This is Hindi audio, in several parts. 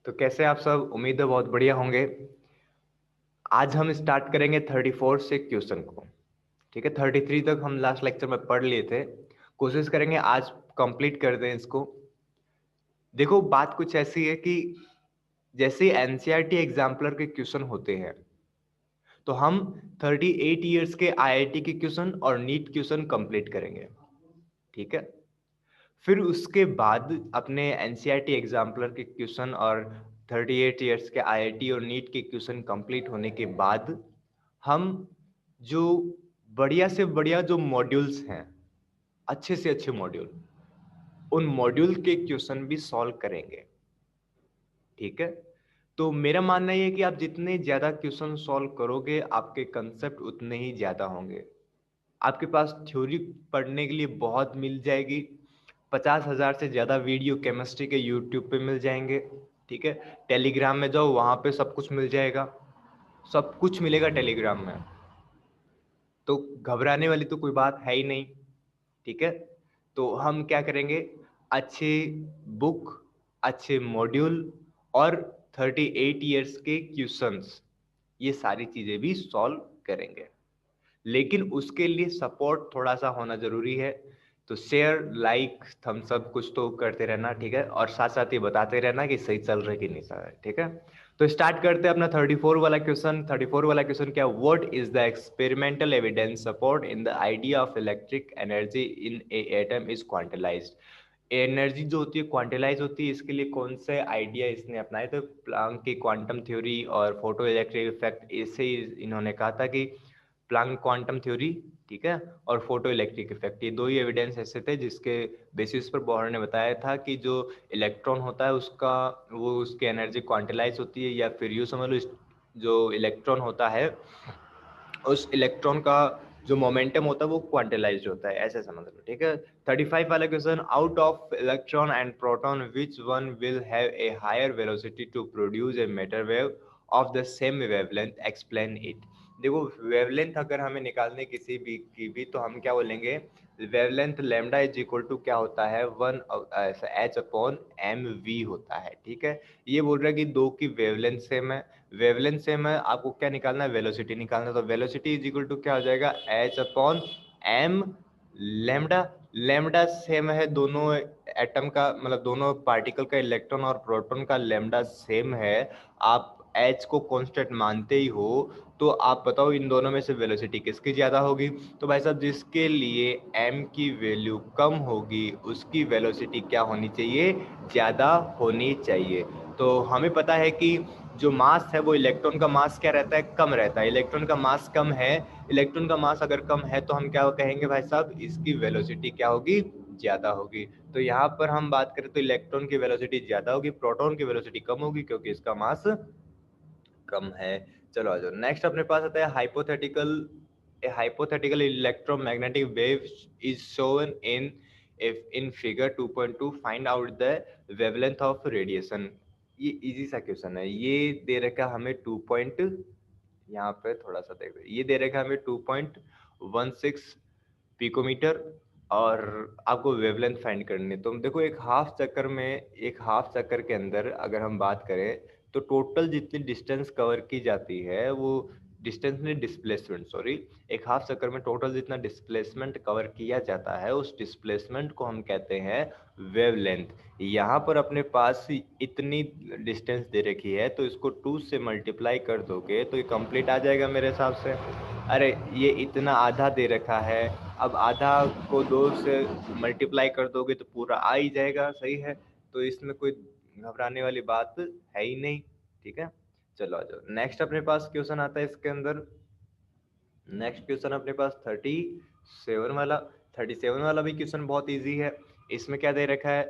तो कैसे आप सब? उम्मीद है बहुत बढ़िया होंगे। आज हम स्टार्ट करेंगे 34 से क्वेश्चन को। ठीक है, 33 तक हम लास्ट लेक्चर में पढ़ लिए थे। कोशिश करेंगे आज कंप्लीट कर दें इसको। देखो, बात कुछ ऐसी है कि जैसे एनसीईआरटी एग्जाम्पलर के क्वेश्चन होते हैं, तो हम 38 इयर्स के आईआईटी के क्वेश्चन और नीट क्वेश्चन कंप्लीट करेंगे। ठीक है, फिर उसके बाद अपने एनसीईआरटी एग्जाम्पलर के क्वेश्चन और 38 इयर्स के आईआईटी और नीट के क्वेश्चन कंप्लीट होने के बाद हम जो बढ़िया से बढ़िया जो मॉड्यूल्स हैं, अच्छे से अच्छे मॉड्यूल, उन मॉड्यूल के क्वेश्चन भी सॉल्व करेंगे। ठीक है, तो मेरा मानना यह है कि आप जितने ज्यादा क्वेश्चन सॉल्व करोगे, आपके कंसेप्ट उतने ही ज्यादा होंगे। आपके पास थ्योरी पढ़ने के लिए बहुत मिल जाएगी। 50,000 से ज्यादा वीडियो केमिस्ट्री के यूट्यूब पे मिल जाएंगे। ठीक है, टेलीग्राम में जाओ, वहां पे सब कुछ मिल जाएगा। सब कुछ मिलेगा टेलीग्राम में, तो घबराने वाली तो कोई बात है ही नहीं। ठीक है, तो हम क्या करेंगे, अच्छे बुक, अच्छे मॉड्यूल और 38 इयर्स के क्वेश्चंस, ये सारी चीजें भी सॉल्व करेंगे। लेकिन उसके लिए सपोर्ट थोड़ा सा होना जरूरी है। तो शेयर, लाइक, थम्स अप कुछ तो करते रहना। ठीक है, और साथ साथ ये बताते रहना कि सही चल रहा है कि नहीं चल रहा है। ठीक है, तो स्टार्ट करते हैं अपना 34 वाला क्वेश्चन। 34 वाला क्वेश्चन क्या, what is the experimental evidence support in the idea of electric energy in a atom is quantised. Energy जो होती है क्वांटलाइज होती है, इसके लिए कौन से आइडिया इसने अपनाए? तो प्लांक की क्वांटम थ्योरी और फोटो इलेक्ट्रिक इफेक्ट, इससे ही इन्होंने कहा था कि प्लांक क्वांटम थ्योरी, ठीक है, और फोटो इलेक्ट्रिक इफेक्ट, ये दो ही एविडेंस ऐसे थे जिसके बेसिस पर बोहर ने बताया था कि जो इलेक्ट्रॉन होता है उसका, वो उसकी एनर्जी क्वांटिलाइज होती है, या फिर यूँ समझ लो जो इलेक्ट्रॉन होता है उस इलेक्ट्रॉन का जो मोमेंटम होता है वो क्वांटिलाइज्ड होता है, ऐसे समझ लो। ठीक है, 35 वाला question, out of electron and proton which one will have a higher velocity to produce a matter wave of the same wavelength, explain it. देखो, वेवलेंथ अगर हमें निकालने किसी भी की भी, तो हम क्या बोलेंगे, wavelength lambda is equal to क्या होता है, one h upon m v होता है। ठीक है, ये बोल रहा है कि दो की वेवलेंथ सेम है। वेवलेंथ सेम है, आपको क्या निकालना है, वेलोसिटी निकालना है। तो वेलोसिटी इज इक्वल टू क्या हो जाएगा, h upon m lambda. Lambda same है दोनों एटम का, मतलब दोनों पार्टिकल का, इलेक्ट्रॉन और प्रोटॉन का लैम्डा सेम है। आप एच को कांस्टेंट मानते ही हो, तो आप बताओ इन दोनों में से वेलोसिटी किसकी ज्यादा होगी? तो भाई साहब, जिसके लिए m की वैल्यू कम होगी उसकी वेलोसिटी क्या होनी चाहिए, ज्यादा होनी चाहिए। तो हमें पता है कि जो मास है वो इलेक्ट्रॉन का मास क्या रहता है, कम रहता है। इलेक्ट्रॉन का मास कम है, इलेक्ट्रॉन का मास अगर कम है तो हम क्या कहेंगे भाई साहब, इसकी वेलोसिटी क्या होगी, ज्यादा होगी। तो यहाँ पर हम बात करें तो इलेक्ट्रॉन की वेलोसिटी ज्यादा होगी, प्रोटॉन की वेलोसिटी कम होगी क्योंकि इसका मास कम है। चलो आ जाओ, नेक्स्ट अपने पास आता है hypothetical. A hypothetical electromagnetic wave is shown in if in figure 2.2 find out the wavelength of radiation. ये इजी सा क्वेश्चन है। ये दे रखा हमें 2 पॉइंट, यहाँ पे थोड़ा सा देखो, ये दे रखा हमें 2.16 पिकोमीटर, और आपको वेवलेंथ फाइंड करनी है। तो देखो, एक हाफ चक्कर में, एक हाफ चक्कर के अंदर अगर हम बात करें तो टोटल जितनी डिस्टेंस कवर की जाती है वो डिस्टेंस नहीं, डिस्प्लेसमेंट, सॉरी, एक हाफ चक्कर में टोटल जितना डिस्प्लेसमेंट कवर किया जाता है उस डिस्प्लेसमेंट को हम कहते हैं वेवलेंथ। यहाँ पर अपने पास इतनी डिस्टेंस दे रखी है, तो इसको 2 से मल्टीप्लाई कर दोगे तो ये कंप्लीट आ जाएगा मेरे हिसाब से। अरे, ये इतना आधा दे रखा है, अब आधा को 2 से मल्टीप्लाई कर दोगे तो पूरा आ ही जाएगा, सही है। तो इसमें कोई घबराने वाली बात है ही नहीं। ठीक है, चलो आ जाओ, नेक्स्ट अपने पास क्वेश्चन आता है इसके अंदर। नेक्स्ट क्वेश्चन अपने पास 37 वाला। 37 वाला भी क्वेश्चन बहुत इजी है। इसमें क्या दे रखा है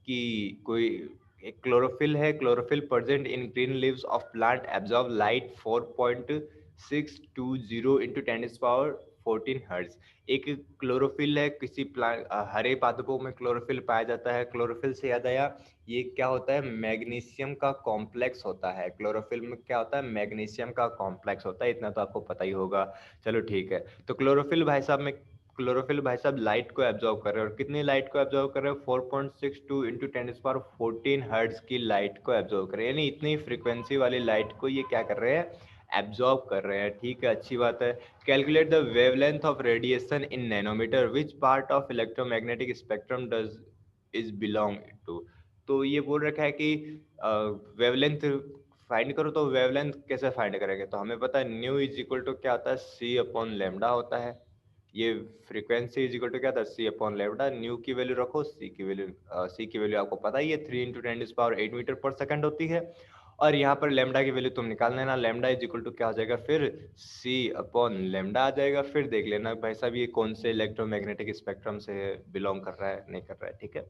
कि कोई एक क्लोरोफिल है, chlorophyll present in green leaves of plant absorb light 4.620 into 10⁻14 hertz. एक क्लोरोफिल है किसी प्लांट, हरे पादपों में क्लोरोफिल पाया जाता है। क्लोरोफिल से याद आया, ये क्या होता है, मैग्नीशियम का कॉम्प्लेक्स होता है। क्लोरोफिल में क्या होता है, मैग्नीशियम का कॉम्प्लेक्स होता है, इतना तो आपको पता ही होगा। चलो ठीक है, तो क्लोरोफिल भाई साहब में, क्लोरोफिल भाई साहब लाइट को एब्जॉर्ब कर रहे हैं, और कितनी लाइट को एब्जॉर्ब कर रहे हैं? 4.62 इंटू 10⁻14 हर्ट्ज की लाइट को एब्जॉर्ब कर रहे हैं, यानी इतनी फ्रीक्वेंसी वाली लाइट को ये क्या कर रहे हैं? एब्जॉर्ब कर रहे हैं। ठीक है, अच्छी बात है। Calculate the wavelength of radiation in nanometer, which part of electromagnetic spectrum does is belong to. तो ये बोल रखा है कि वेवलेंथ फाइंड करो, तो वेवलेंथ कैसे फाइंड करेंगे? तो हमें पता है न्यू इज इक्वल टू क्या होता है? सी अपॉन लेमडा होता है। ये फ्रीक्वेंसी इज इक्वल टू क्या था? सी अपॉन लेमडा। न्यू की वैल्यू रखो, सी की वैल्यू आपको पता ही है 3 इंटू 10⁻8 मीटर पर सेकंड होती है। और यहाँ पर लेमडा की वैल्यू तुम निकाल लेना, लेमडा इज इक्वल टू क्या हो जाएगा? फिर सी अपॉन लेमडा आ जाएगा। फिर देख लेना भाई साहब ये कौन से इलेक्ट्रोमैग्नेटिक स्पेक्ट्रम से बिलोंग कर रहा है, नहीं कर रहा है। ठीक है,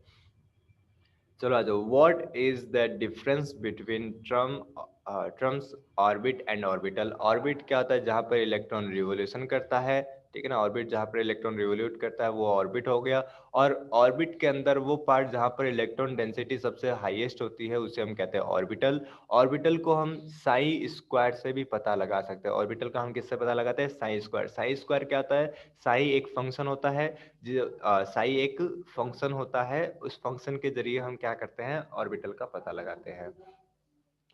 चलो आ जाओ। What is the difference between terms orbit and orbital? Orbit क्या होता है? जहाँ पर इलेक्ट्रॉन रिवोल्यूशन करता है, ठीक है ना। ऑर्बिट जहाँ पर इलेक्ट्रॉन रिवोल्यूट करता है वो ऑर्बिट हो गया। और ऑर्बिट के अंदर वो पार्ट जहाँ पर इलेक्ट्रॉन डेंसिटी सबसे हाईएस्ट होती है उसे हम कहते हैं ऑर्बिटल। ऑर्बिटल को हम साई स्क्वायर से भी पता लगा सकते हैं। ऑर्बिटल का हम किससे पता लगाते हैं? साई स्क्वायर। साई स्क्वायर क्या होता है? साई एक फंक्शन होता है, साई एक फंक्शन होता है, उस फंक्शन के जरिए हम क्या करते हैं? ऑर्बिटल का पता लगाते हैं।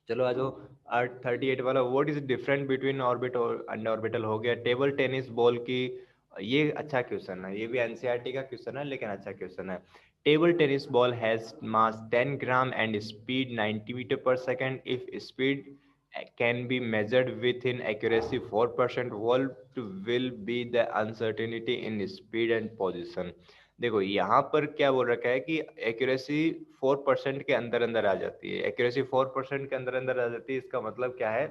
चलो आ जाओ 38 वाला। What is different between orbit और एंड ऑर्बिटल हो गया। टेबल टेनिस बॉल की, ये अच्छा क्वेश्चन है, ये भी एनसीईआरटी का क्वेश्चन है लेकिन अच्छा क्वेश्चन है। Table tennis ball has mass 10 gram and speed 90 metre per second. If speed can be measured with in accuracy 4%, what will be the uncertainty in speed and position? देखो यहाँ पर क्या बोल रखा है कि एक्यूरेसी 4% के अंदर अंदर आ जाती है। एक्यूरेसी 4% के अंदर अंदर आ जाती है, इसका मतलब क्या है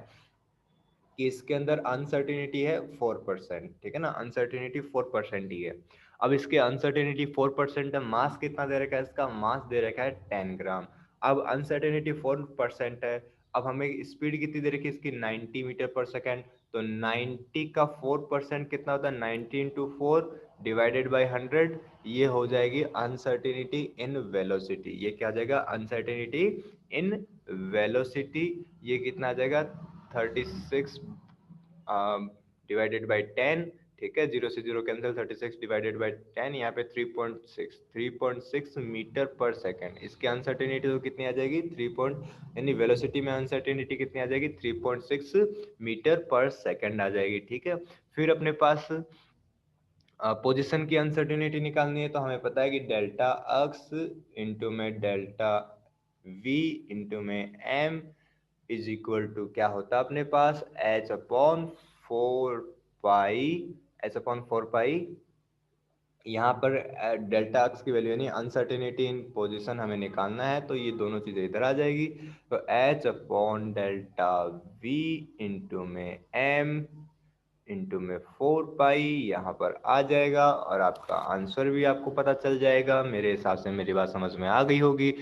कि इसके अंदर अनसर्टिनिटी है 4%। ठीक है ना, अनसर्टिनिटी 4% ही है। अब इसके अनसर्टिनिटी 4% है, मास कितना दे रखा है? इसका मास दे रखा है 10 ग्राम। अब अनसर्टिनिटी 4% है, अब हमें स्पीड कितनी दे रखी है इसकी? 90 मीटर पर सेकेंड। तो 90 का 4% कितना होता है? 90 इंटू 4 डिवाइडेड बाई 100, ये हो जाएगी अनसर्टिनिटी इन वेलोसिटी। ये क्या आ जाएगा? Uncertainty in velocity. ये कितना आ जाएगा? 36 डिवाइडेड बाई 10। ठीक है, जीरो से जीरो कैंसिल, 36 डिवाइडेड बाई 10, यहाँ पे 3.6 मीटर पर सेकेंड। इसकी अनसर्टेनिटी तो कितनी आ जाएगी? 3 पॉइंट, यानी वेलोसिटी में अनसर्टेनिटी कितनी आ जाएगी? 3.6 मीटर पर सेकेंड आ जाएगी। ठीक है, फिर अपने पास पोजीशन की अनसर्टेनिटी निकालनी है, तो हमें पता है कि डेल्टा एक्स इंटू में डेल्टा वी इंटू में एम इज इक्वल टू क्या होता है अपने पास? एच अपॉन 4 पाई, एच अपॉन 4 पाई। यहाँ पर डेल्टा एक्स की वैल्यू यानी अनसर्टेनिटी इन पोजीशन हमें निकालना है, तो ये दोनों चीजें इधर आ जाएगी। तो H upon delta we into में एम इंटू में 4 पाई यहाँ पर आ जाएगा, और आपका आंसर भी आपको पता चल जाएगा। मेरे हिसाब से मेरी बात समझ में आ गई होगी।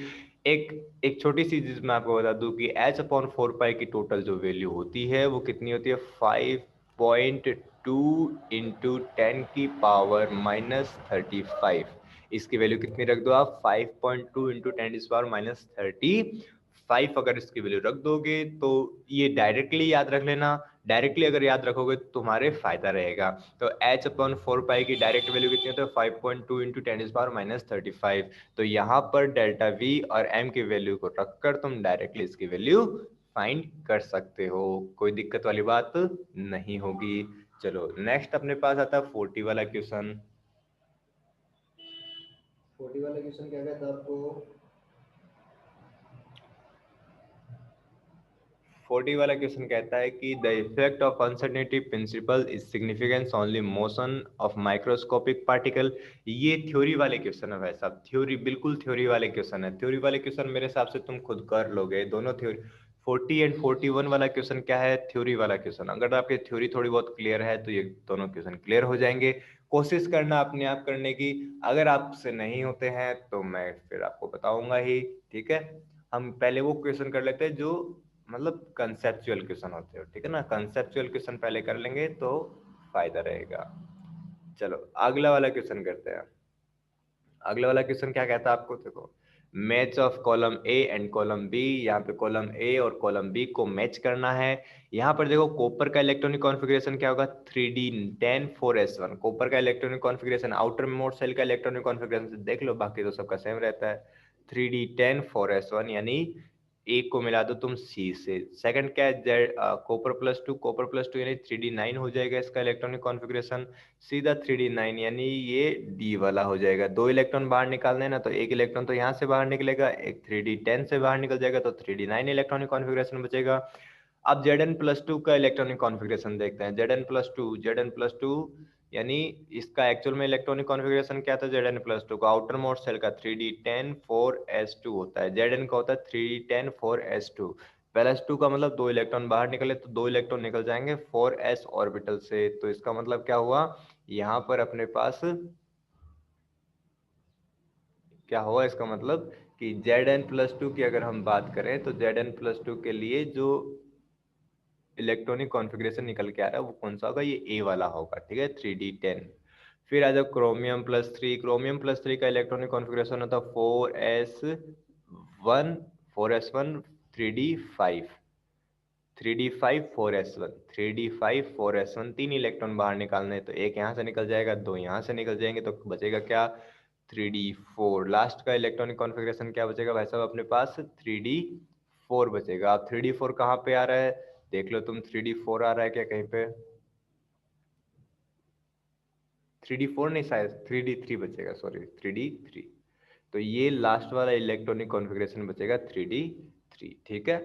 एक एक छोटी सी चीज मैं आपको बता दूं कि एच अपॉन 4 पाई की टोटल जो वैल्यू होती है वो कितनी होती है? 5.2 इंटू 10⁻⁻35। इसकी वैल्यू कितनी रख दो आप? 5.2 इंटू 10⁻⁻35 अगर इसकी वैल्यू रख दोगे तो ये डायरेक्टली याद रख लेना। डायरेक्टली अगर याद रखोगे तो तुम्हारे फायदा रहेगा। तो एच अपॉन 4 पाई की डायरेक्ट वैल्यू कितनी होती है? 5.2 इंटू 10⁻⁻35। तो यहाँ पर डेल्टा वी और एम की वैल्यू को रखकर तुम डायरेक्टली इसकी वैल्यू फाइंड कर सकते हो, कोई दिक्कत वाली बात नहीं होगी। चलो नेक्स्ट अपने पास आता है 40 वाला क्वेश्चन। 40 वाला क्वेश्चन क्या कहता है आपको? 40 वाला क्वेश्चन कहता है कि the effect of uncertainty principle is significance only motion of microscopic particle. ये थ्योरी वाले क्वेश्चन है भाई साहब, थ्योरी, बिल्कुल थ्योरी वाले क्वेश्चन है। थ्योरी वाले क्वेश्चन मेरे हिसाब से तुम खुद कर लोगे दोनों थ्योरी। 40 एंड 41 वाला क्वेश्चन क्या है? थ्योरी वाला क्वेश्चन। अगर आपकी थ्योरी थोड़ी बहुत क्लियर है तो ये दोनों क्वेश्चन क्लियर हो जाएंगे। कोशिश करना अपने आप करने की, अगर आपसे नहीं होते हैं तो मैं फिर आपको बताऊंगा ही। ठीक है, हम पहले वो क्वेश्चन कर लेते हैं जो मतलब कंसेप्चुअल क्वेश्चन होते हो। ठीक है ना, कंसेप्चुअल क्वेश्चन पहले कर लेंगे तो फायदा रहेगा। चलो अगला वाला क्वेश्चन करते हैं। अगला वाला क्वेश्चन क्या कहता है आपको? देखो, match of column A and column B, यहाँ पे कॉलम ए और कॉलम बी को मैच करना है। यहाँ पर देखो कॉपर का इलेक्ट्रॉनिक कॉन्फ़िगरेशन क्या होगा, 3d10 4s1। कॉपर का electronic configuration, outer most shell का इलेक्ट्रॉनिक कॉन्फ़िगरेशन देख लो, बाकी तो सबका सेम रहता है, 3d10 4s1, यानी ए को मिला दो तुम सी से। सेकंड क्या है, Z copper plus two, copper plus two यानी 3d9 हो जाएगा इसका इलेक्ट्रॉनिक कॉन्फ़िगरेशन, सीधा 3d9 यानी ये डी वाला हो जाएगा। दो इलेक्ट्रॉन बाहर निकालने ना, तो एक इलेक्ट्रॉन तो यहाँ से बाहर निकलेगा, एक 3d10 से बाहर निकल जाएगा, तो 3d9 इलेक्ट्रॉनिक कॉन्फ़िगरेशन बचेगा। अब Zn+2 का इलेक्ट्रॉनिक कॉन्फ़िगरेशन देखते हैं। Zn+2 यानी इसका एक्चुअल में इलेक्ट्रॉनिक कॉन्फ़िगरेशन क्या था, Zn+2 का आउटर मोस्ट सेल का 3d10 4s2 होता है, Zn का होता है 3d10 4s2। प्लस 2 का मतलब दो इलेक्ट्रॉन बाहर निकले तो दो इलेक्ट्रॉन निकल जाएंगे 4s ऑर्बिटल से। तो इसका मतलब क्या हुआ, यहाँ पर अपने पास क्या हुआ, इसका मतलब कि Zn+2 की अगर हम बात करें तो Zn+2 के लिए जो इलेक्ट्रॉनिक कॉन्फ़िगरेशन निकल के आ रहा है वो कौन सा होगा, ये ए वाला होगा, ठीक है, 3d10। फिर आ जाओ क्रोमियम+3, क्रोमियम+3 का इलेक्ट्रॉनिक कॉन्फ़िगरेशन होता है 4s1 4s1 3d5 3d5 4s1 3d5 4s1, तीन इलेक्ट्रॉन बाहर निकालने, तो एक यहाँ से निकल जाएगा, दो यहाँ से निकल जाएंगे, तो बचेगा क्या, 3d4। लास्ट का इलेक्ट्रॉनिक कॉन्फ़िगरेशन क्या बचेगा भाई साहब अपने पास, 3d4 बचेगा। अब 3d4 कहाँ पे आ रहा है, देख लो तुम, 3d4 आ रहा है क्या कहीं पे, 3d4 नहीं, शायद 3d3 बचेगा, सॉरी 3d3। तो ये लास्ट वाला इलेक्ट्रॉनिक कॉन्फ़िगरेशन बचेगा 3d3, ठीक है।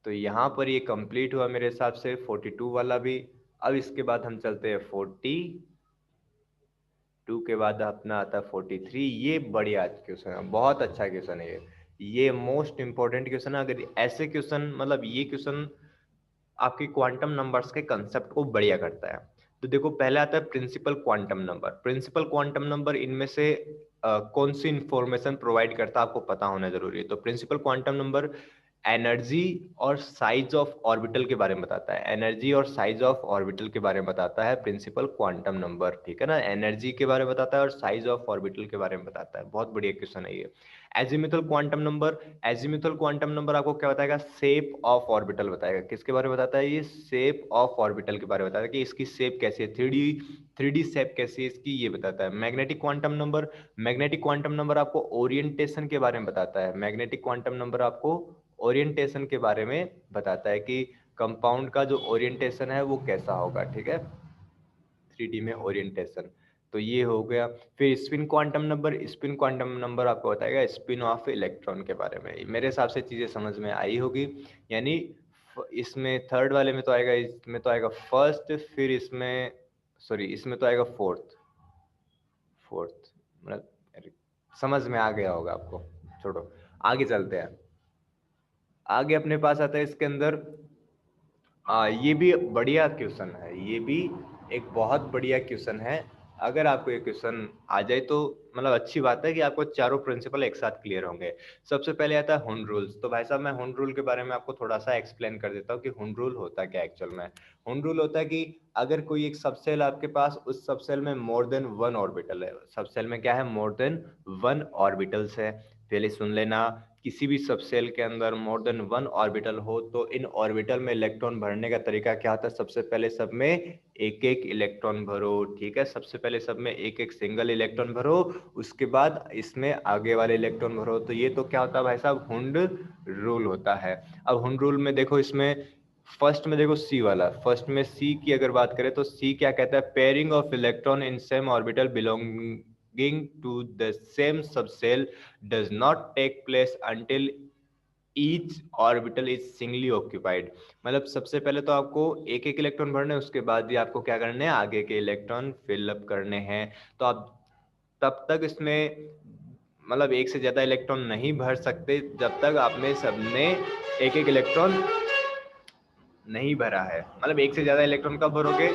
तो यहाँ पर ये कंप्लीट हुआ मेरे हिसाब से 42 वाला भी। अब इसके बाद हम चलते हैं 42 के बाद अपना आता है 43। ये बढ़िया क्वेश्चन है, बहुत अच्छा क्वेश्चन है ये मोस्ट इंपॉर्टेंट क्वेश्चन है। अगर ऐसे क्वेश्चन, मतलब ये क्वेश्चन आपके क्वांटम नंबर्स के कंसेप्ट को बढ़िया करता है। तो देखो पहले आता है principal quantum number. Principal quantum number इनमें से कौन सी इंफॉर्मेशन प्रोवाइड करता है आपको पता होना जरूरी है। तो प्रिंसिपल क्वांटम नंबर एनर्जी और साइज ऑफ ऑर्बिटल के बारे में बताता है, एनर्जी और साइज ऑफ ऑर्बिटल के बारे में बताता है प्रिंसिपल क्वांटम नंबर, ठीक है ना। एनर्जी के बारे में बताता है और साइज ऑफ ऑर्बिटल के बारे में बताता है। बहुत बढ़िया क्वेश्चन है ये। Azimuthal quantum number, azimuthal quantum number आपको क्या बताएगा, शेप ऑफ ऑर्बिटल बताएगा। किसके बारे में बताता है ये, शेप ऑफ ऑर्बिटल के बारे में बताता है कि इसकी शेप कैसी है, थ्री डी शेप कैसी है इसकी, ये बताता है। Magnetic quantum number, magnetic quantum number आपको ओरिएंटेशन के बारे में बताता है। मैग्नेटिक क्वांटम नंबर आपको ओरिएंटेशन के बारे में बताता है कि कंपाउंड का जो ओरिएंटेशन है वो कैसा होगा, ठीक है, 3D में ओरिएंटेशन। तो ये हो गया। फिर spin quantum number, spin quantum number आपको बताएगा स्पिन ऑफ इलेक्ट्रॉन के बारे में। मेरे हिसाब से चीजें समझ में आई होगी। यानी इसमें थर्ड वाले में तो आएगा, इसमें तो आएगा फर्स्ट, फिर इसमें सॉरी इसमें तो आएगा फोर्थ, मतलब समझ में आ गया होगा आपको। छोड़ो, आगे चलते हैं। आगे अपने पास आता है इसके अंदर ये भी बढ़िया क्वेश्चन है, ये भी एक बहुत बढ़िया क्वेश्चन है। अगर आपको ये क्वेश्चन आ जाए तो मतलब अच्छी बात है कि आपको चारों प्रिंसिपल एक साथ क्लियर होंगे। सबसे पहले आता है हुंड रूल्स। तो भाई साहब मैं हुंड रूल के बारे में आपको थोड़ा सा एक्सप्लेन कर देता हूँ कि हुंड रूल होता क्या एक्चुअल में। हुंड रूल होता है कि अगर कोई एक सबसेल आपके पास, उस सबसेल में मोर देन वन ऑर्बिटल है, सबसेल में क्या है, मोर देन वन ऑर्बिटल्स है। पहले सुन लेना, किसी भी सबसेल के अंदर मोर देन वन ऑर्बिटल हो तो इन ऑर्बिटल में इलेक्ट्रॉन भरने का तरीका क्या होता है, सबसे पहले सब में एक एक इलेक्ट्रॉन भरो, ठीक है। सबसे पहले सब में एक एक सिंगल इलेक्ट्रॉन भरो, उसके बाद इसमें आगे वाले इलेक्ट्रॉन भरो। तो ये तो क्या होता है भाई साहब, हुंड रूल होता है। अब हुंड रूल में देखो, इसमें फर्स्ट में देखो सी वाला, फर्स्ट में सी की अगर बात करें तो सी क्या कहता है, pairing of electron in same orbital belonging to the same subshell does not take place until each orbital is singly occupied। मतलब सबसे पहले तो आपको एक एक इलेक्ट्रॉन भरने हैं, उसके बाद ही आपको क्या करने हैं, आगे के इलेक्ट्रॉन फिलअप करने हैं। तो आप तब तक इसमें मतलब एक से ज्यादा इलेक्ट्रॉन नहीं भर सकते जब तक आप में सबने एक एक इलेक्ट्रॉन नहीं भरा है। मतलब एक से ज्यादा इलेक्ट्रॉन कब भरोगे,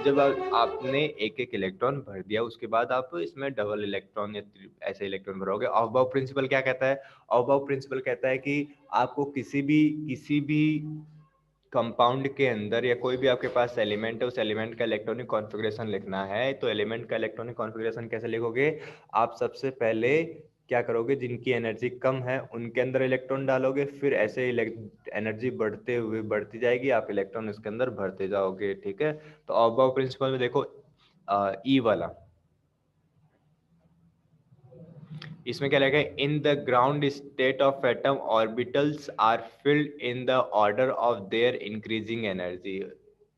जब आपने एक एक इलेक्ट्रॉन भर दिया, उसके बाद आप इसमें डबल इलेक्ट्रॉन या ऐसे इलेक्ट्रॉन भरोगे। ऑफ-बाउ प्रिंसिपल क्या कहता है, ऑफ-बाउ प्रिंसिपल कहता है कि आपको किसी भी कंपाउंड के अंदर या कोई भी आपके पास एलिमेंट है, उस एलिमेंट का इलेक्ट्रॉनिक कॉन्फ़िगरेशन लिखना है। तो एलिमेंट का इलेक्ट्रॉनिक कॉन्फ़िगरेशन कैसे लिखोगे, आप सबसे पहले क्या करोगे, जिनकी एनर्जी कम है उनके अंदर इलेक्ट्रॉन डालोगे, फिर ऐसे एनर्जी बढ़ते हुए बढ़ती जाएगी, आप इलेक्ट्रॉन इसके अंदर भरते जाओगे। ठीक है, तो अबाव प्रिंसिपल में देखो ई वाला, इसमें क्या लिखा है, in the ground state of atom orbitals are filled in the order of their increasing energy.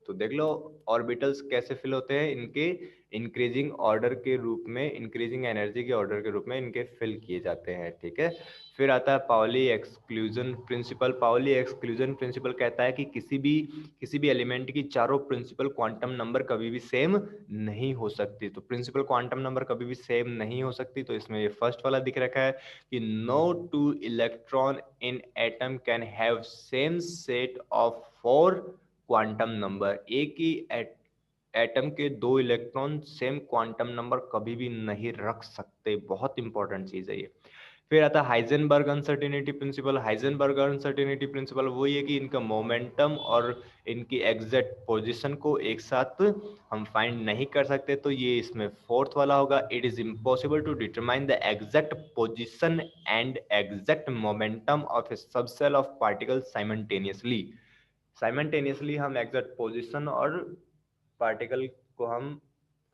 तो देख लो ऑर्बिटल्स कैसे फिल होते हैं, इनके इंक्रीजिंग ऑर्डर के रूप में, इंक्रीजिंग एनर्जी के ऑर्डर के रूप में इनके फिल किए जाते हैं। ठीक है, फिर आता है Pauli exclusion principle. Pauli exclusion principle कहता है कि किसी भी एलिमेंट की चारों प्रिंसिपल क्वांटम नंबर कभी भी सेम नहीं हो सकती। तो प्रिंसिपल क्वांटम नंबर कभी भी सेम नहीं हो सकती, तो इसमें ये फर्स्ट वाला दिख रखा है कि no two electron in atom can have same set of 4 quantum number. एक ही एटम के 2 इलेक्ट्रॉन सेम क्वांटम नंबर कभी भी नहीं रख सकते। बहुत इंपॉर्टेंट चीज है ये। फिर आता है Heisenberg uncertainty principle. Heisenberg uncertainty principle वही है कि इनका मोमेंटम और इनकी एग्जैक्ट पोजीशन को एक साथ हम फाइंड नहीं कर सकते, तो ये इसमें फोर्थ वाला होगा। It is impossible to determine the exact position and exact momentum of a subshell of particle simultaneously. Simultaneously हम एग्जैक्ट पोजीशन और पार्टिकल को हम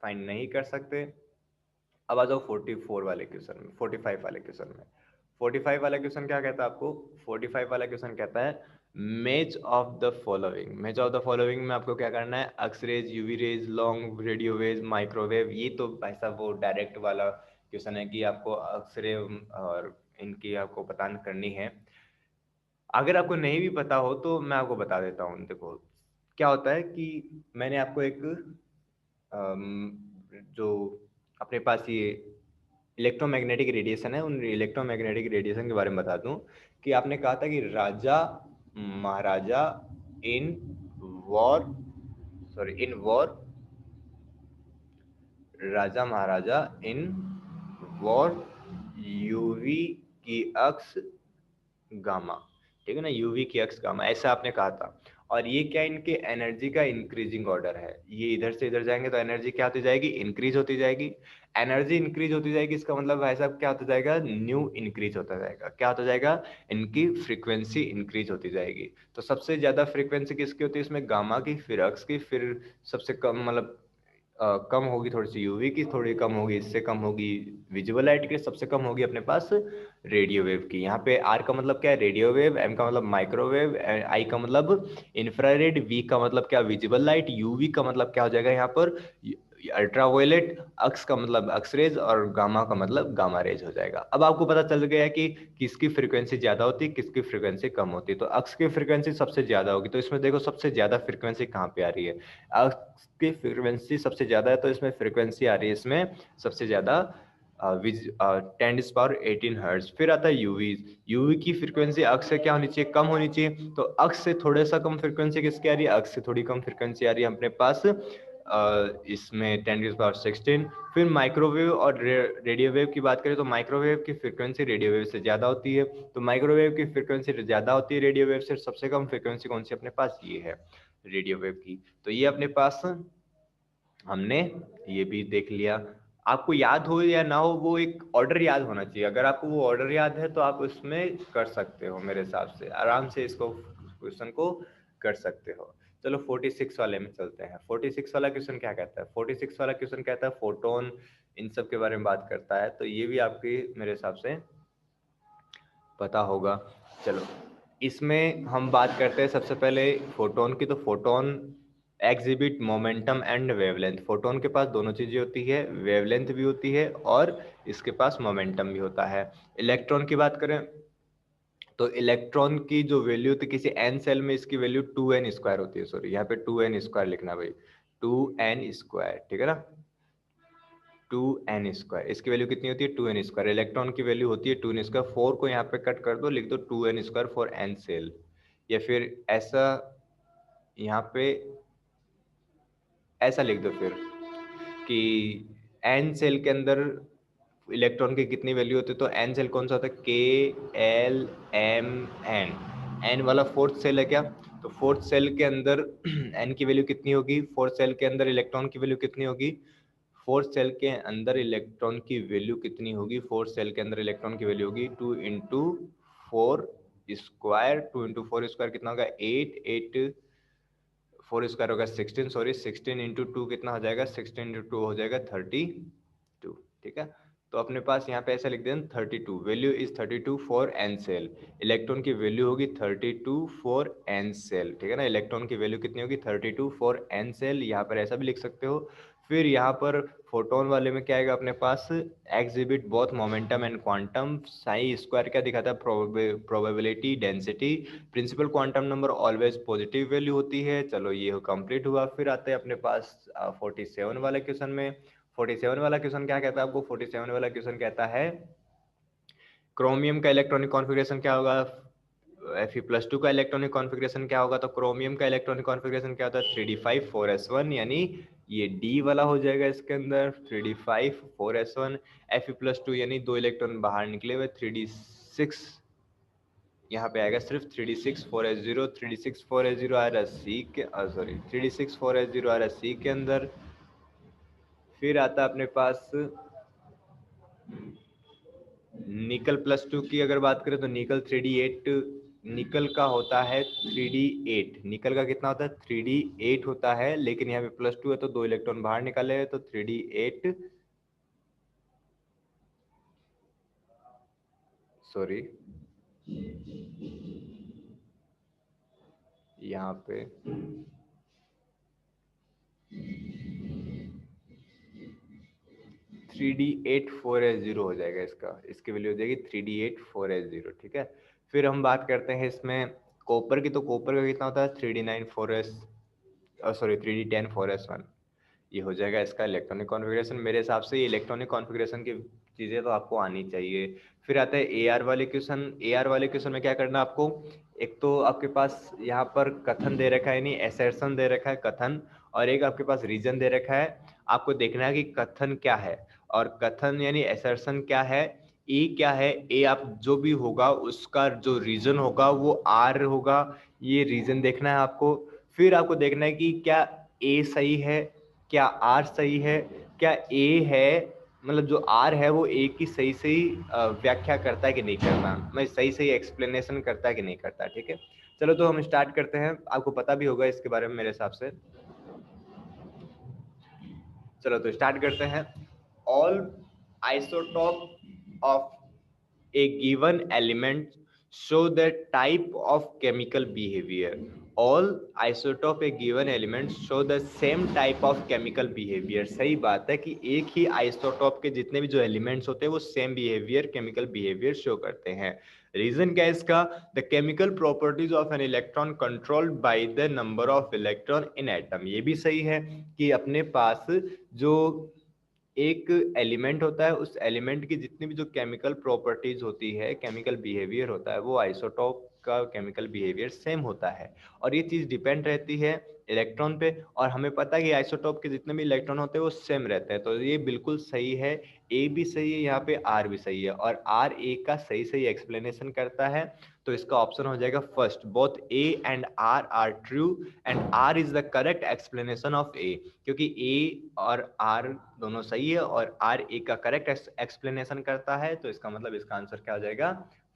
फाइंड नहीं कर सकते। अब आ जाओ 44 वाले क्वेश्चन में, 45 वाले क्वेश्चन में। 45 वाला क्वेश्चन क्या कहता है आपको, 45 वाला क्वेश्चन कहता है match of the following. Match of the following में आपको क्या करना है, X rays, UV rays, long radio wave, microwave. ये तो भाई साहब वो डायरेक्ट वाला क्वेश्चन है कि आपको एक्स रे और इनकी आपको पता करनी है। अगर आपको नहीं भी पता हो तो मैं आपको बता देता हूँ। देखो क्या होता है कि मैंने आपको एक जो अपने पास ये इलेक्ट्रोमैग्नेटिक रेडिएशन है, उन इलेक्ट्रोमैग्नेटिक रेडिएशन के बारे में बता दूं कि आपने कहा था कि राजा महाराजा इन वॉर, इन वॉर, राजा महाराजा इन वॉर, यूवी की अक्स गामा। ठीक है ना, यूवी की अक्स गामा, ऐसा आपने कहा था। और ये क्या, इनके एनर्जी का इंक्रीजिंग ऑर्डर है। ये इधर से इधर जाएंगे तो एनर्जी क्या होती जाएगी, इंक्रीज होती जाएगी। एनर्जी इंक्रीज होती जाएगी, इसका मतलब भाई साहब क्या होता जाएगा, न्यू इंक्रीज होता जाएगा। क्या होता जाएगा, इनकी फ्रीक्वेंसी इंक्रीज होती जाएगी। तो सबसे ज्यादा फ्रीक्वेंसी किसकी होती है इसमें, गामा की, फिर अक्स की, फिर सबसे कम मतलब कम होगी थोड़ी सी यूवी की, थोड़ी कम होगी, इससे कम होगी विजुअल लाइट की, सबसे कम होगी अपने पास रेडियो वेव की। यहाँ पे आर का मतलब क्या है, रेडियो वेव, एम का मतलब माइक्रोवेव, आई का मतलब इंफ्रारेड, वी का मतलब क्या, विजिबल लाइट, यूवी का मतलब क्या हो जाएगा यहाँ पर अल्ट्रावायलेट, अक्स का मतलब अक्स रेज, और गामा का मतलब गामा रेज हो जाएगा। अब आपको पता चल गया कि किसकी फ्रीक्वेंसी ज्यादा होती है, किसकी फ्रीक्वेंसी कम होती है। तो अक्स की फ्रीक्वेंसी सबसे ज्यादा होगी, तो इसमें देखो सबसे ज्यादा फ्रीक्वेंसी कहाँ पे आ रही है, अक्स की फ्रीक्वेंसी सबसे ज्यादा है, तो इसमें फ्रीक्वेंसी आ रही है इसमें सबसे ज्यादा 10⁻18 हर्ट्ज। फिर आता है यूवी। यूवी की फ्रीक्वेंसी अक्स से क्या होनी चाहिए, कम होनी चाहिए। तो अक्स से थोड़ा सा कम फ्रीक्वेंसी किसकी आ रही है, अक्स से थोड़ी कम फ्रीक्वेंसी आ रही है अपने पास इसमें 10⁻16। फिर माइक्रोवेव और रेडियो वेव की बात करें तो माइक्रोवेव की फ्रीक्वेंसी रेडियो वेव से ज्यादा होती है। तो माइक्रोवेव की फ्रीक्वेंसी ज्यादा होती है रेडियो वेव से। सबसे कम फ्रीक्वेंसी कौन सी अपने पास, ये है रेडियो वेव की। तो ये अपने पास हमने ये भी देख लिया। आपको याद हो या ना हो, वो एक ऑर्डर याद होना चाहिए। अगर आपको वो ऑर्डर याद है तो आप उसमें कर सकते हो, मेरे हिसाब से आराम से इसको क्वेश्चन को कर सकते हो। चलो 46 वाले में चलते हैं। 46 वाला क्वेश्चन क्या कहता है, 46 वाला क्वेश्चन कहता है फोटोन, इन सब के बारे में बात करता है। तो ये भी आपकी मेरे हिसाब से पता होगा। चलो इसमें हम बात करते हैं सबसे पहले फोटोन की। तो photon exhibit momentum and wavelength. Photon के पास दोनों चीजें होती है, वेवलेंथ भी होती है और इसके पास मोमेंटम भी होता है। इलेक्ट्रॉन की बात करें तो इलेक्ट्रॉन की जो वैल्यू थी किसी एन सेल में, इसकी वैल्यू 2n² होती है। सॉरी, यहाँ पे 2n² लिखना भाई, 2n², ठीक है ना, 2n²। इसकी वैल्यू कितनी होती है, 2n²। इलेक्ट्रॉन की वैल्यू होती है 2n²। 4 को यहाँ पे कट कर दो, लिख दो 2n² फॉर n सेल। या फिर ऐसा यहाँ पे ऐसा लिख दो फिर कि n सेल के अंदर इलेक्ट्रॉन की कितनी वैल्यू होती है। तो n सेल कौन सा होता है, KLMN। n वाला फोर्थ सेल है क्या, तो फोर्थ सेल के अंदर n की वैल्यू कितनी होगी, फोर्थ सेल के अंदर इलेक्ट्रॉन की वैल्यू कितनी होगी, फोर्थ सेल के अंदर इलेक्ट्रॉन की वैल्यू कितनी होगी, फोर्थ सेल के अंदर इलेक्ट्रॉन की वैल्यू होगी 2 × 4 स्क्वायर, 2 × 4 स्क्वायर कितना होगा 8, 8 4 स्क्वायर होगा 16, सॉरी 16 × 2 कितना हो जाएगा, 16 × 2 हो जाएगा 32, ठीक है। तो अपने पास यहाँ पे ऐसा लिख दें 32, value is 32 for n shell, electron की वैल्यू होगी 32 फॉर एन सेल, ठीक है ना। इलेक्ट्रॉन की वैल्यू कितनी होगी 32 फॉर एन सेल, यहाँ पर ऐसा भी लिख सकते हो। फिर यहाँ पर फोटोन वाले में क्या आएगा अपने पास, exhibit both momentum and quantum, psi square क्या दिखाता है, probability density, principal quantum number always positive value होती है। चलो ये कंप्लीट हुआ। फिर आते हैं अपने पास 47 वाले क्वेश्चन में। 47 वाला क्वेश्चन क्या कहता है आपको, 47 वाला क्वेश्चन कहता है क्रोमियम का इलेक्ट्रॉनिक कॉन्फ़िगरेशन क्या होगा, Fe+2 का इलेक्ट्रॉनिक कॉन्फ़िगरेशन क्या होगा। तो क्रोमियम का इलेक्ट्रॉनिक कॉन्फ़िगरेशन क्या होता है 3d5 4s1, यानी ये D वाला हो जाएगा इसके अंदर 3d5 4s1। Fe+2 यानी 2 इलेक्ट्रॉन बाहर निकले हुए 3d6, यहाँ पे आएगा सिर्फ 3d6 4s0, 3d6 4s0 आ रहा है C के, सॉरी 3d6 4s0 आ रहा है C के अंदर। फिर आता है अपने पास निकल +2 की अगर बात करें तो निकल 3d8, निकल का होता है 3d8, निकल का कितना होता है 3d8 होता है, लेकिन यहाँ पे +2 है तो 2 इलेक्ट्रॉन बाहर निकाले हैं तो 3d8, सॉरी यहाँ पे 3d8 4s0 हो जाएगा इसका, इसकी वैल्यू हो जाएगी 3d8 4s0, ठीक है। फिर हम बात करते हैं इसमें कॉपर की, तो कॉपर का कितना होता है 3d9 4s, sorry 3d10 4s1, ये हो जाएगा इसका इलेक्ट्रॉनिक कॉन्फ़िगरेशन। मेरे हिसाब से ये इलेक्ट्रॉनिक कॉन्फ़िगरेशन की चीज़ें तो आपको आनी चाहिए। फिर आता है एआर वाले क्वेश्चन। एआर वाले क्वेश्चन में क्या करना है आपको, एक तो आपके पास यहाँ पर कथन दे रखा है, यानी एसर्शन दे रखा है कथन, और एक आपके पास रीजन दे रखा है। आपको देखना है कि कथन क्या है और कथन यानी एसर्शन क्या है, ए क्या है, ए आप जो भी होगा उसका जो रीजन होगा वो आर होगा, ये रीजन देखना है आपको। फिर आपको देखना है कि क्या ए सही है, क्या आर सही है, क्या ए है, मतलब जो आर है वो ए की सही सही व्याख्या करता है कि नहीं करता, मैं सही सही एक्सप्लेनेशन करता है कि नहीं करता, ठीक है। चलो तो हम स्टार्ट करते हैं, आपको पता भी होगा इसके बारे में मेरे हिसाब से। चलो तो स्टार्ट करते हैं। All isotope of a given element show the type of chemical behavior. All isotope a given element show the same type of chemical behavior. सही बात है कि एक ही आइसोटोप के जितने भी जो एलिमेंट्स होते हैं वो same behaviour, chemical behaviour show करते हैं। रीजन क्या है इसका, the chemical properties of an electron controlled by the number of electron in atom. ये भी सही है कि अपने पास जो एक एलिमेंट होता है उस एलिमेंट की जितनी भी जो केमिकल प्रॉपर्टीज होती है, केमिकल बिहेवियर होता है, वो आइसोटोप का केमिकल बिहेवियर सेम होता है, और ये चीज़ डिपेंड रहती है इलेक्ट्रॉन पे, और हमें पता है कि आइसोटोप के जितने भी इलेक्ट्रॉन होते हैं वो सेम रहते हैं, तो ये बिल्कुल सही है। ए भी सही है, यहाँ पे आर भी सही है, और आर ए का सही सही एक्सप्लेनेशन करता है, तो इसका ऑप्शन हो जाएगा first, both A and R R true and R is the correct explanation of A, क्योंकि ए और आर दोनों सही है और आर ए का करेक्ट एक्सप्लेनेशन करता है, तो इसका मतलब इसका आंसर क्या हो जाएगा,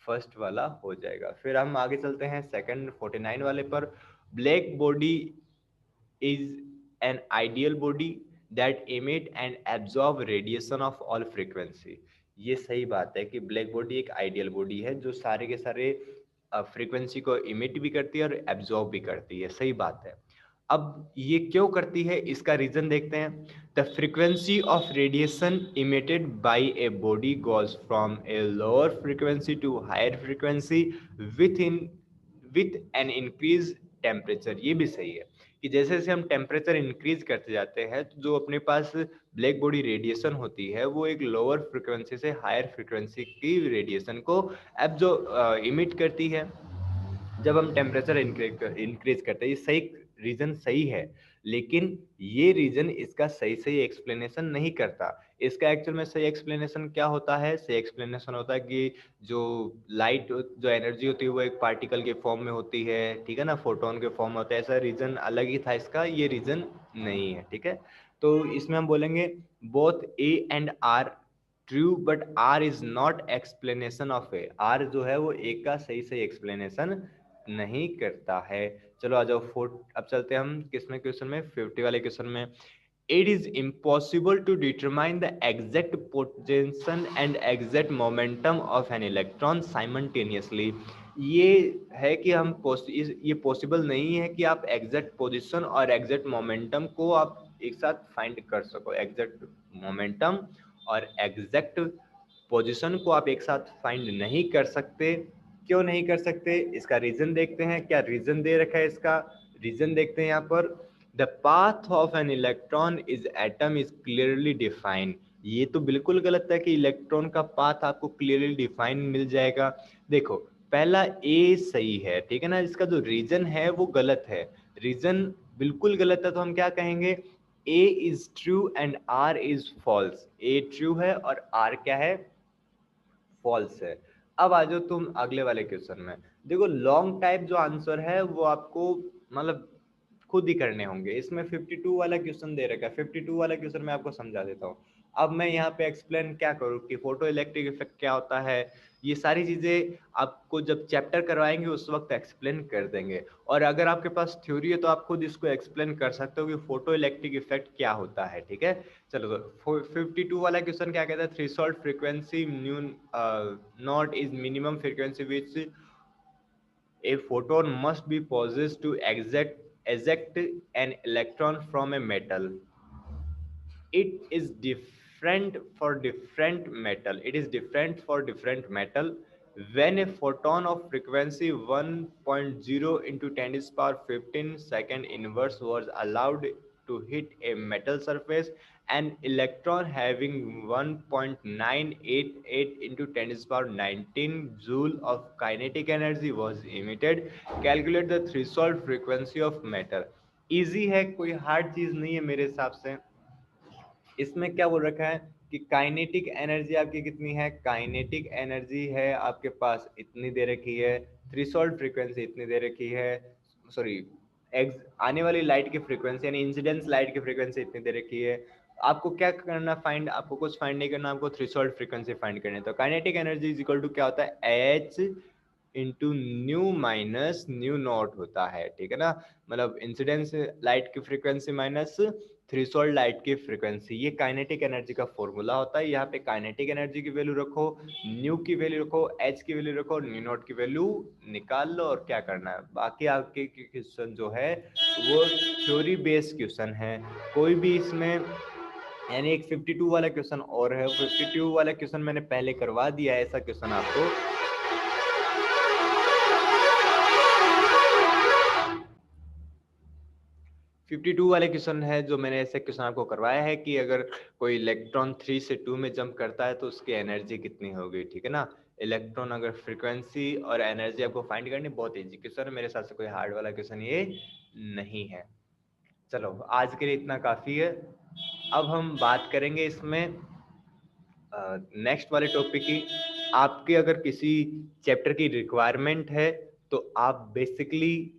फर्स्ट वाला हो जाएगा। फिर हम आगे चलते हैं सेकंड 49 वाले पर। Black body is an ideal body that emit and absorb radiation of all frequency। ये सही बात है कि ब्लैक बॉडी एक आइडियल बॉडी है जो सारे के सारे फ्रीक्वेंसी को इमिट भी करती है और एब्जॉर्ब भी करती है, सही बात है। अब ये क्यों करती है इसका रीजन देखते हैं। The frequency of radiation emitted by a body goes from a lower frequency to higher frequency with an increase temperature. ये भी सही है कि जैसे जैसे हम टेम्परेचर इंक्रीज करते जाते हैं तो जो अपने पास ब्लैक बॉडी रेडिएशन होती है वो एक लोअर फ्रीक्वेंसी से हायर फ्रीक्वेंसी की रेडिएशन को इमिट करती है जब हम टेम्परेचर इंक्रीज करते हैं। ये सही रीजन सही है, लेकिन ये रीजन इसका सही सही एक्सप्लेनेशन नहीं करता। इसका एक्चुअल में सही एक्सप्लेनेशन क्या होता है, सही एक्सप्लेनेशन होता है कि जो लाइट जो एनर्जी होती है वो एक पार्टिकल के फॉर्म में होती है, ठीक है ना, फोटोन के फॉर्म में होता है, ऐसा रीजन अलग ही था इसका, ये रीजन नहीं है, ठीक है। तो इसमें हम बोलेंगे both A and R true but R is not explanation of A. R जो है वो ए का सही सही एक्सप्लेनेशन नहीं करता है। चलो आ जाओ अब चलते हैं हम किसमें क्वेश्चन में 50 वाले क्वेश्चन में। It is impossible to determine the exact position and exact momentum of an electron simultaneously। ये है कि ये पॉसिबल नहीं है कि आप एग्जैक्ट पोजीशन और एग्जैक्ट मोमेंटम को आप एक साथ फाइंड कर सको। एग्जैक्ट मोमेंटम और एग्जैक्ट पोजीशन को आप एक साथ फाइंड नहीं कर सकते। क्यों नहीं कर सकते, इसका रीजन देखते हैं। क्या रीजन दे रखा है, इसका रीजन देखते हैं यहाँ पर। The path of an electron is atom is clearly defined. ये तो बिल्कुल गलत है कि इलेक्ट्रॉन का पाथ आपको क्लियरली डिफाइन मिल जाएगा। देखो पहला ए सही है, ठीक है ना, इसका जो रीजन है वो गलत है। रीजन बिल्कुल गलत है तो हम क्या कहेंगे, A is true and R is false. A true है और आर क्या है, फॉल्स है। अब आ जाओ तुम अगले वाले क्वेश्चन में। देखो लॉन्ग टाइप जो आंसर है वो आपको मतलब खुद ही करने होंगे। इसमें 52 वाला क्वेश्चन दे रखा है। 52 वाला क्वेश्चन मैं आपको समझा देता हूँ। अब मैं यहाँ पे एक्सप्लेन क्या करूँ कि फोटो इलेक्ट्रिक इफेक्ट क्या होता है, ये सारी चीजें आपको जब चैप्टर करवाएंगे उस वक्त एक्सप्लेन कर देंगे। और अगर आपके पास थ्योरी है तो आप खुद इसको एक्सप्लेन कर सकते हो कि फोटो इलेक्ट्रिक इफेक्ट क्या होता है, ठीक है। चलो तो 52 वाला क्वेश्चन क्या कहता है, threshold frequency mu naught is minimum frequency which a photon must be possessed to eject an electron from a metal. It is different for different metal. It is different for different metal. When a photon of frequency 1.0 into 10 to the power 15 second inverse was allowed to hit a metal surface, an electron having 1.988 into 10 to the power 19 joule of kinetic energy was emitted. Calculate the threshold frequency of matter. Easy है, कोई हार्ड चीज नहीं है मेरे हिसाब से। इसमें क्या बोल रखा है कि काइनेटिक एनर्जी आपकी कितनी है, काइनेटिक एनर्जी है आपके पास इतनी दे रखी है, थ्रेशोल्ड फ्रीक्वेंसी इतनी दे रखी है, सॉरी आने वाली लाइट की फ्रीक्वेंसी यानी इंसिडेंस लाइट की फ्रीक्वेंसी इतनी दे रखी है। आपको क्या करना फाइंड, आपको कुछ फाइंड नहीं करना, आपको थ्रेशोल्ड फ्रीक्वेंसी फाइंड करनी है। तो kinetic energy is equal to क्या होता है, h into nu minus nu not होता है, ठीक है ना। मतलब इंसिडेंस लाइट की फ्रीक्वेंसी माइनस थ्रेशोल्ड लाइट की फ्रीक्वेंसी, ये काइनेटिक एनर्जी का फॉर्मूला होता है। यहाँ पे काइनेटिक एनर्जी की वैल्यू रखो, न्यू की वैल्यू रखो, एच की वैल्यू रखो, न्यू नॉट की वैल्यू निकाल लो और क्या करना है। बाकी आपके क्वेश्चन जो है वो थ्योरी बेस्ड क्वेश्चन है। कोई भी इसमें यानी एक 52 वाला क्वेश्चन और है, 52 वाला क्वेश्चन मैंने पहले करवा दिया है ऐसा क्वेश्चन आपको। 52 वाले क्वेश्चन है जो मैंने ऐसे क्वेश्चन आपको करवाया है कि अगर कोई इलेक्ट्रॉन 3 से 2 में जंप करता है तो उसकी एनर्जी कितनी होगी, ठीक है ना। इलेक्ट्रॉन अगर फ्रीक्वेंसी और एनर्जी आपको फाइंड करनी, बहुत इजी क्वेश्चन है मेरे हिसाब से, कोई हार्ड वाला क्वेश्चन ये नहीं है। चलो आज के लिए इतना काफी है। अब हम बात करेंगे इसमें नेक्स्ट वाले टॉपिक की। आपके अगर किसी चैप्टर की रिक्वायरमेंट है तो आप बेसिकली